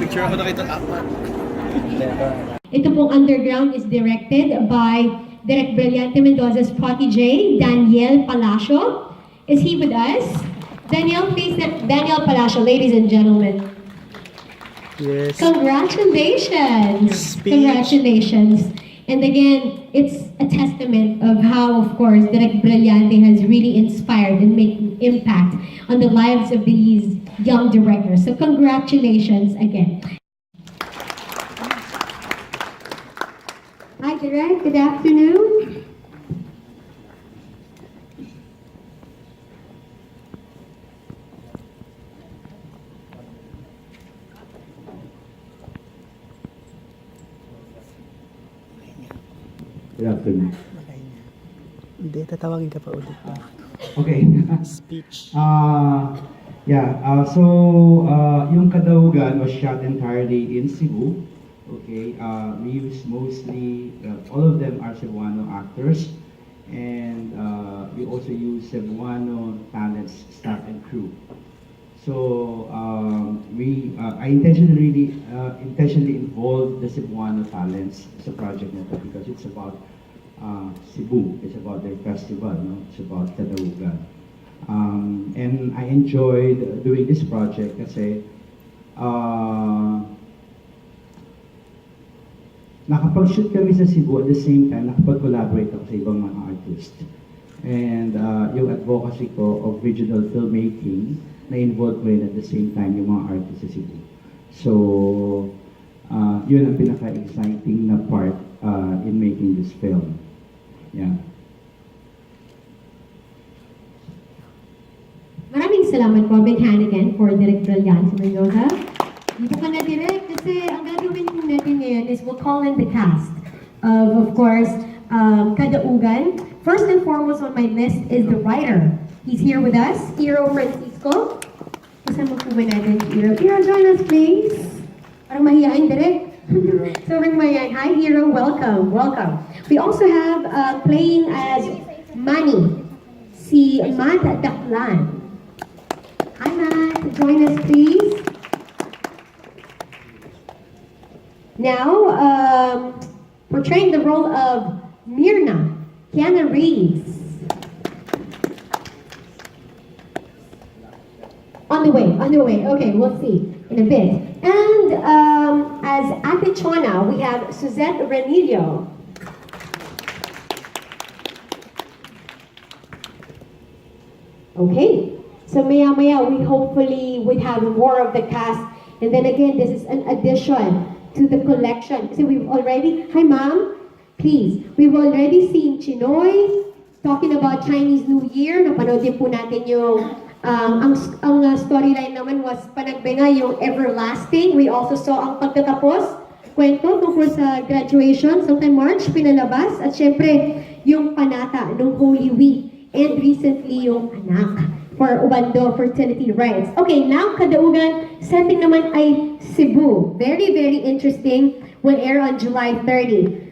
Picture ako nakita apat. Ito pong Underground is directed by Direct Brillante Mendoza's protege, Daniel Palacio. Is he with us? Daniel, please, Daniel Palacio, ladies and gentlemen. Yes. Congratulations! Speech. Congratulations. And again, it's a testament of how, of course, Direct Brillante has really inspired and made an impact on the lives of these young directors. So congratulations again. Hi, Direct. Good afternoon. Good afternoon. Hindi, tatawagin ka pa ulit. Okay. Speech. Yung Kadaugan was shot entirely in Cebu. Okay. We use mostly, all of them are Cebuano actors. And we also use Cebuano talents, staff, and crew. So I intentionally involved the Cebuano talents sa project na ito because it's about Cebu. It's about their festival, no? It's about Kadaugan. And I enjoyed doing this project kasi nakapag-shoot kami sa Cebu at the same time nakapag-collaborate ako sa ibang mga artists. And yung advocacy ko of regional filmmaking na-involve ko rin at the same time yung mga artists sa Cebu. So, yun ang pinaka-exciting na part in making this film. Yeah. Maraming salamat po, big hand again for Direct Brillante Mendoza. Dito ka na direct kasi ang gagawin po natin ngayon is we'll call in the cast of course, Kadaugan. First and foremost on my list is the writer. He's here with us, Hero Francisco. Kasama po ba natin, Hero? Hero, join us please. Parang mahihain direct. Sobrang mahihain. Hi Hero, welcome, welcome. We also have playing as Manny, si Matt Daklan. Hi Matt, join us please. Now, portraying the role of Myrna, Kiana Reeves. On the way. Okay, we'll see in a bit. And as Ate Chona, we have Suzette Renillo. Okay, so maya-maya we hopefully would have more of the cast. And then again, this is an addition to the collection. So we've already, hi ma'am, please. We've already seen Chinoy talking about Chinese New Year. Napanood din po natin yung, ang storyline naman was panagbenga yung everlasting. We also saw ang pagtatapos, kwento tungkol sa graduation, sometime March, pinalabas. At syempre, yung panata ng Holy Week. And recently yung anak for Ubando fertility rights. Okay, now Kadaugan, setting naman ay Cebu. Very, very interesting. Will air on July 30.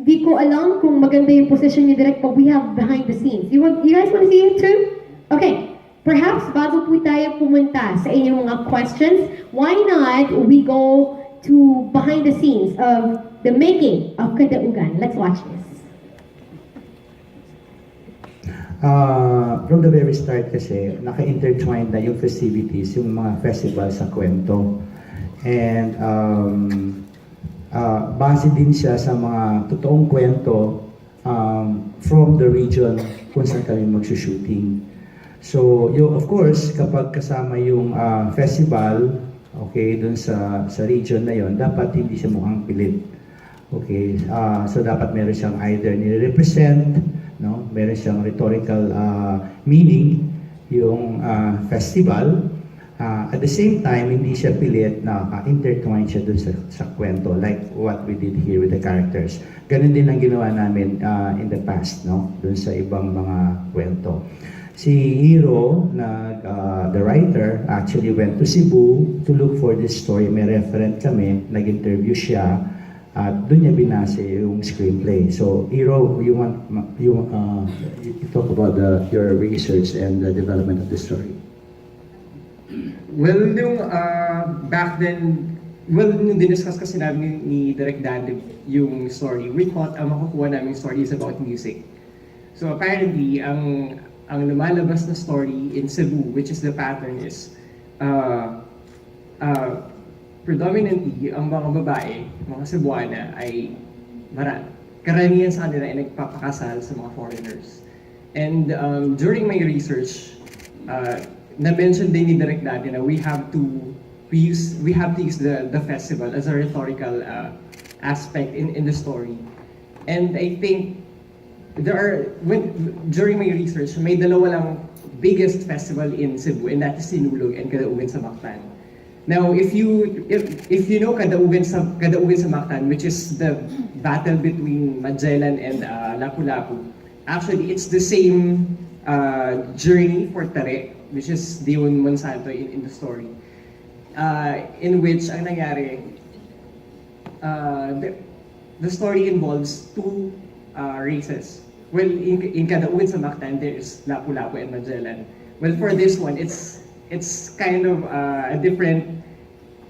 Di ko alam kung maganda yung position niyo direct, but we have behind the scenes. You guys want to see it too? Okay, perhaps bago po tayo pumunta sa inyong mga questions, why not we go to behind the scenes of the making of Kadaugan. Let's watch this. From the very start kasi, naka-intertwined na yung festivities, yung mga festival sa kwento. And base din siya sa mga totoong kwento from the region kung saan kami magsushooting. So, of course, kapag kasama yung festival, okay, dun sa region na yon, dapat hindi siya mukhang pilit. Okay, so dapat meron siyang either nire-represent, no? Meron siyang rhetorical meaning yung festival. At the same time, hindi siya pilit na intertwine siya dun sa kwento, like what we did here with the characters. Ganun din ang ginawa namin in the past, no? Dun sa ibang mga kwento. Si Hero, the writer, actually went to Cebu to look for this story. May referent kami, nag-interview siya, at doon niya binase yung screenplay. So, Hero, you talk about your research and the development of the story. Well, back then, well, nung diniscuss kasi namin ni Direk Dante yung story, we thought ang makukuha namin story is about music. So apparently, ang lumalabas na story in Cebu, which is the pattern, is predominantly ang mga babae, mga Cebuana, ay karamihan sa kanila ay nagpapakasal sa mga foreigners. And during my research, na-mention din ni Direk Dante na we have to use the festival as a rhetorical aspect in the story. And I think during my research, may dalawa lang biggest festival in Cebu, and that is Sinulog and Kadaugan sa Mactan. Now, if you know Kadaugan sa Mactan, which is the battle between Magellan and Lapu-Lapu, actually it's the same journey for Tare, which is Dion Monsanto in the story, in which ang nangyari, the story involves two races. Well, in Kadaugan sa Mactan, there is Lapu-Lapu and Magellan. Well, for this one, it's kind of a different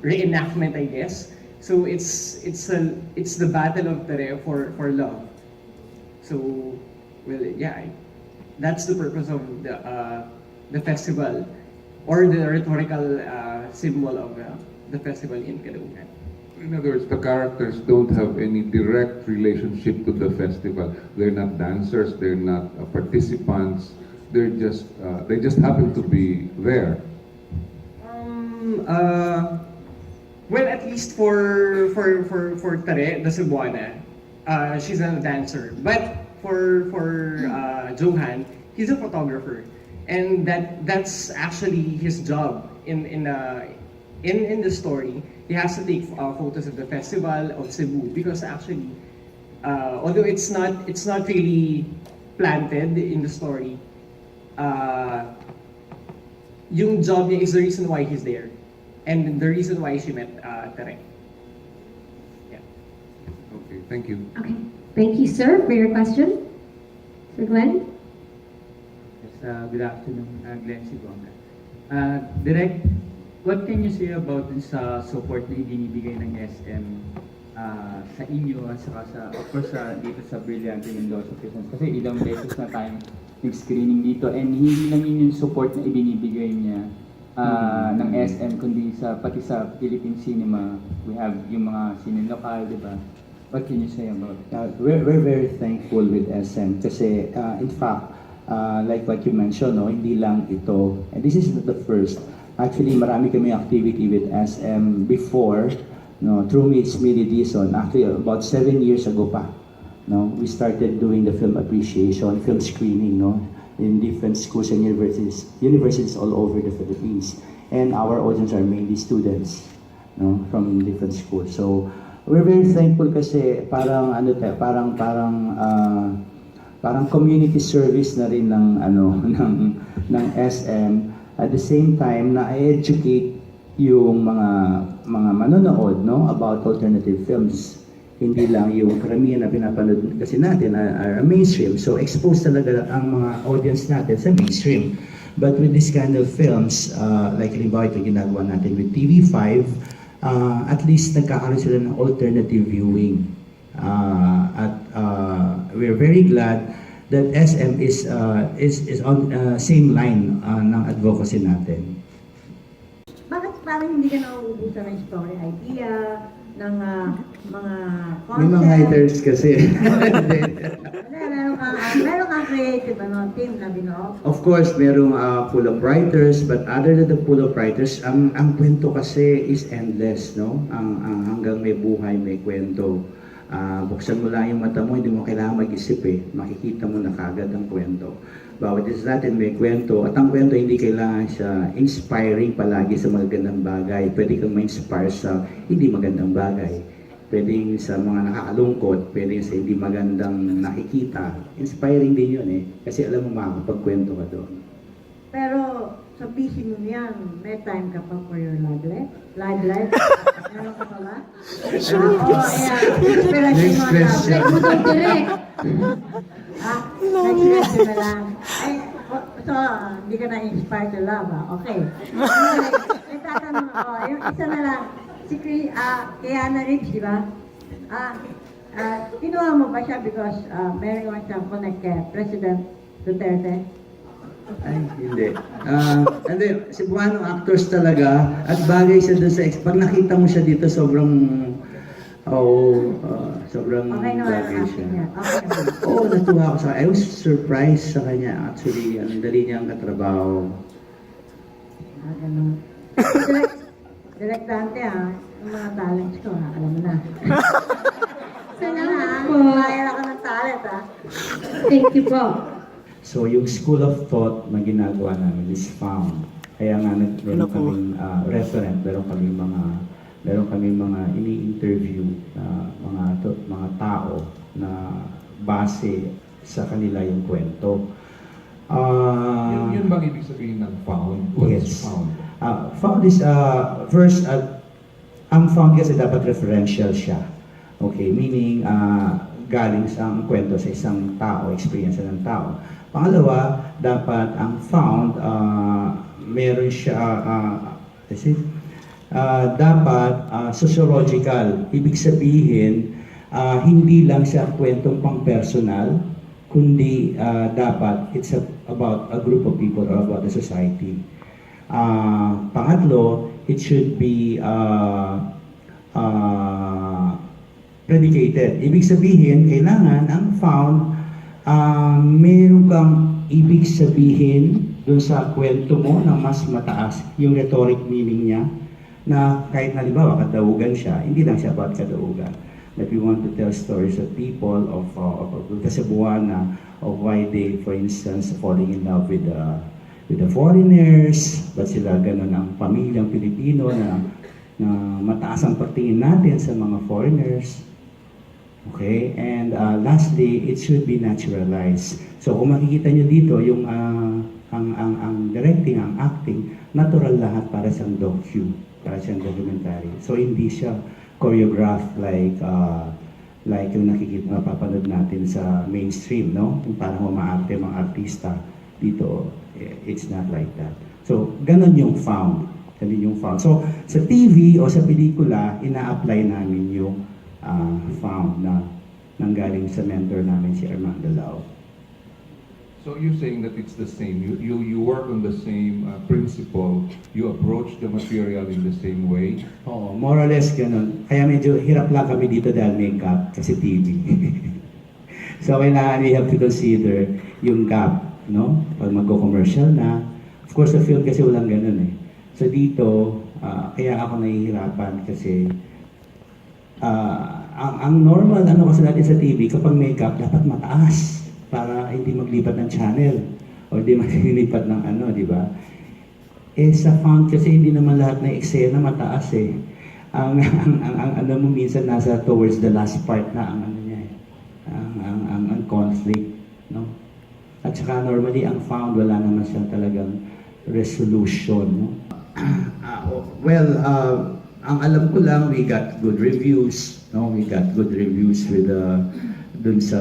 reenactment, I guess. So it's the battle of Tare for love. So, well, yeah, that's the purpose of the festival, or the rhetorical symbol of the festival in Kadaugan. In other words, the characters don't have any direct relationship to the festival. They're not dancers, they're not participants. They just happen to be there. Well, at least for Tare, the Cebuana, she's a dancer. But for Johan, he's a photographer, and that's actually his job in the story. He has to take photos of the festival of Cebu, because actually, although it's not really planted in the story, yung job niya is the reason why he's there, and the reason why she met Tare. Yeah. Okay, thank you. Okay. Thank you, sir, for your question. Sir Glenn? Yes, good afternoon, Glenn Sigonga. Direk, what can you say about sa support na ibinibigay ng SM sa inyo at saka of course dito sa Brillante Mendoza Presents? Kasi ilang beses na tayong nag-screening dito, and hindi lang yun yung support na ibinibigay niya ng SM, kundi pati sa Philippine cinema. We have yung mga sine lokal, di ba? What can you say about that? We're very thankful with SM kasi in fact, like what you mentioned, no, hindi lang ito, and this is not the first. Actually, marami kami activity with SM before, no, through Miss Millie Dizon. Actually, about 7 years ago pa, no, we started doing the film appreciation, film screening, no, in different schools and universities all over the Philippines. And our audience are mainly students, no, from different schools. So we're very thankful kasi parang parang community service na rin ng ng SM. At the same time, na-educate yung mga manonood, no, about alternative films. Hindi lang yung karamihan na pinapanood kasi natin are mainstream. So exposed talaga ang mga audience natin sa mainstream. But with this kind of films, like halimbawa ito ginagawa natin with TV5, at least nagkakaroon sila ng alternative viewing. We're very glad that SM is on same line ng advocacy natin. Bakit parang hindi ka nauubusan ng story idea, ng mga concept? May mga haters kasi. Meron kang creative team na binuo? Of course, merong pool of writers, but other than the pool of writers, ang kwento kasi is endless, no? Hanggang may buhay, may kwento. Buksan mo lang yung mata mo, hindi mo kailangan mag-isip eh. Makikita mo na kagad ang kwento. Bawat isa natin may kwento. At ang kwento hindi kailangan siya inspiring palagi sa magagandang bagay. Pwede kang ma-inspire sa hindi magandang bagay. Pwede sa mga nakakalungkot, pwede sa hindi magandang nakikita. Inspiring din yun eh. Kasi alam mo makakapagkwento ka doon. Pero sa busy mo yan, may time ka pa for your live life? Live life? Meron ka pa ba? Next question. Check mo daw direct. Next question na lang. Ay, So, hindi ka na-inspire to love, ah. Okay. May tatanong ako. Yung isa na lang. Si Keanu Reeves, di ba? Kinuha mo ba siya because meron mo siyang connect kay President Duterte? Ay, hindi. Hindi, Cebuano actors talaga at bagay siya doon sa pag nakita mo siya dito sobrang sobrang Okay naman ang bagay acting niya. siya. Okay naman. Oo, natuwa ako sa I was surprised sa kanya actually. Ang dali niyang katrabaho. Ganun. Direct Dante, yung mga talents ko, alam mo na. Salamat po. Mayroon ako ng talent, Thank you po. So, yung school of thought na ginagawa namin is found. Kaya nga meron kaming referent, meron kaming mga ini-interview na mga tao na base sa kanila yung kwento. Yun bang ibig sabihin ng found? What is Yes. found? Found is, first, ang found kasi dapat referential siya. Okay, meaning, galing sa ang kwento sa isang tao, experience ng tao. Pangalawa, dapat ang found, meron siya, dapat sociological. Ibig sabihin, hindi lang siya kwentong pang-personal, kundi dapat it's about a group of people or about a society. Pangatlo, it should be predicated. Ibig sabihin, kailangan ang found, meron kang ibig sabihin dun sa kwento mo na mas mataas, yung rhetoric meaning niya, na kahit halimbawa kadaugan siya, hindi lang siya about kadaugan. That we want to tell stories of people, of the Cebuana, of why they, for instance, falling in love with the foreigners, ba't sila ganun ang pamilyang Pilipino na mataas ang pagtingin natin sa mga foreigners. Okay, and lastly, it should be naturalized. So kung makikita nyo dito, yung ang directing, ang acting, natural lahat para siyang para siyang documentary. So hindi siya choreographed like yung mapapanood natin sa mainstream, no? Yung parang umaarte mga artista dito, it's not like that. So ganun yung found. Ganun yung found. So sa TV o sa pelikula, ina-apply namin yung found na nanggaling sa mentor namin si Armando Lao. So you're saying that it's the same. You work on the same principle. You approach the material in the same way. Oo, more or less ganun. Kaya medyo hirap lang kami dito dahil makeup kasi TV. So kailangan we have to consider yung gap, no? Pag magko-commercial na. Of course, sa film kasi walang ganun eh. So dito, kaya ako nahihirapan kasi ang normal kasi natin sa TV, kapag makeup, dapat mataas para hindi maglipat ng channel o hindi maglipat ng di ba? Eh sa found kasi hindi naman lahat ng eksena mataas eh. Ang mo minsan nasa towards the last part na ang niya eh. Ang conflict, no? At saka normally ang found wala naman siya talagang resolution, no? Ang alam ko lang, we got good reviews, no? We got good reviews with dun sa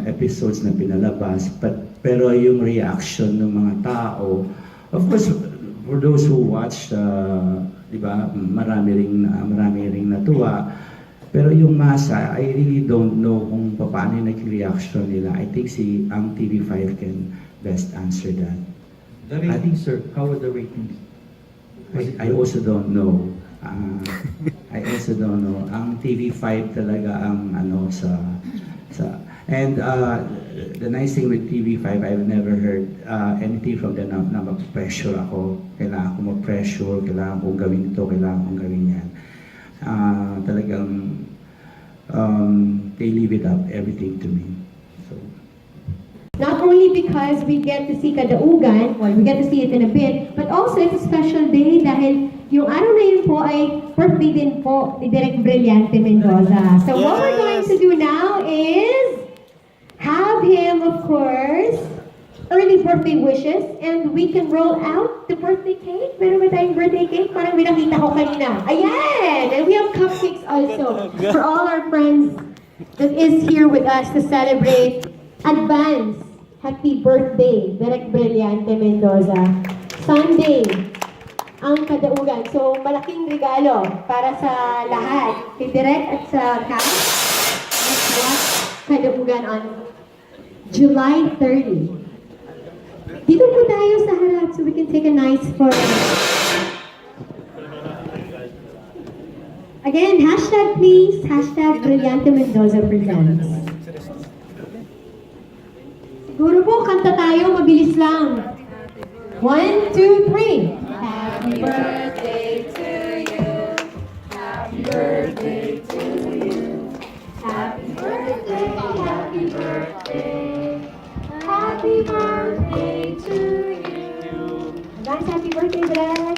episodes na pinalabas, pero yung reaction ng mga tao, of course, for those who watch, di ba, marami ring natuwa, pero yung masa, I really don't know kung paano yung nag-reaction nila. I think ang TV5 can best answer that. The ratings, sir. How are the ratings? I also don't know. I also don't know. Ang TV5 talaga ang and the nice thing with TV5, I've never heard anything from them na mag-pressure ako. Kailangan ko mag-pressure, kailangan kong gawin ito, kailangan kong gawin yan. Talagang they leave it up, everything to me. So. Not only because we get to see Kadaugan, well, we get to see it in a bit, but also it's a special day dahil yung araw na yun po ay birthday din po ni Direk Brillante Mendoza. So what we're going to do now is have him, of course, early birthday wishes, and we can roll out the birthday cake. Meron ba tayong birthday cake? Parang binakita ko kanina. Ayan! And we have cupcakes also for all our friends that is here with us to celebrate advance Happy birthday, Direk Brillante Mendoza. Sunday, ang kadaugan. So, malaking regalo para sa lahat. Kay Direk at sa cast. Let's watch kadaugan on July 30. Dito po tayo sa harap so we can take a nice photo. Again, hashtag please, hashtag Brillante Mendoza presents. Siguro po, kanta tayo, mabilis lang. 1, 2, 3. Happy birthday to you. Happy birthday to you. Happy birthday, happy birthday. Happy birthday to you. Guys, happy birthday, Dad.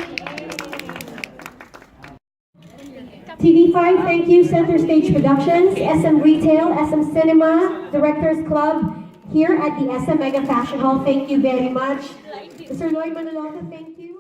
TV5, thank you. Center Stage Productions, SM Retail, SM Cinema, Directors Club, here at the SM Mega Fashion Hall. Thank you very much. Mr. Lloyd Manolota, thank you.